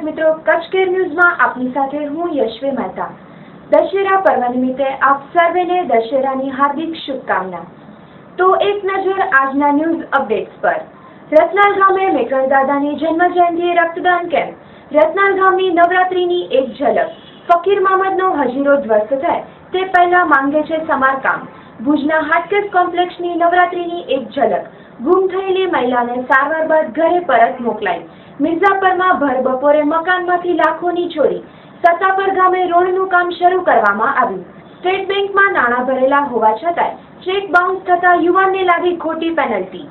મિત્રો, કચ્છ કેર ન્યૂઝમાં આપની સાથે હું યશવી મહેતા। દશેરા પર્વ નિમિત્તે આપ સર્વેને દશેરાની હાર્દિક શુભકામના। તો એક નજર આજના ન્યૂઝ અપડેટ્સ પર। રતનાલ ગામે મેકરણ દાદાની જન્મ જયંતિએ રક્તદાન કેમ્પ। રતનાલ ગામની નવરાત્રીની એક ઝલક। ફકીર મામદનો હજીરો ધ્વસ્ત થાય તે પહેલા માંગે છે સમારકામ। ભુજના હાટકેશ કોમ્પ્લેક્સની નવરાત્રીની એક ઝલક। ગુમ થયેલી મહિલાને સારવાર બાદ ઘરે પરત મોકલાઈ। મિર્ઝાપરમાં ભર બપોરે મકાનમાંથી લાખોની ચોરી। સત્તાપર ગામે રોડનું કામ શરૂ કરવામાં આવ્યું। સ્ટેટ બેંકમાં નાણાં ભરેલા હોવા છતાંય ચેક બાઉન્સ થતા યુવાનને લાગી ખોટી પેનલ્ટી।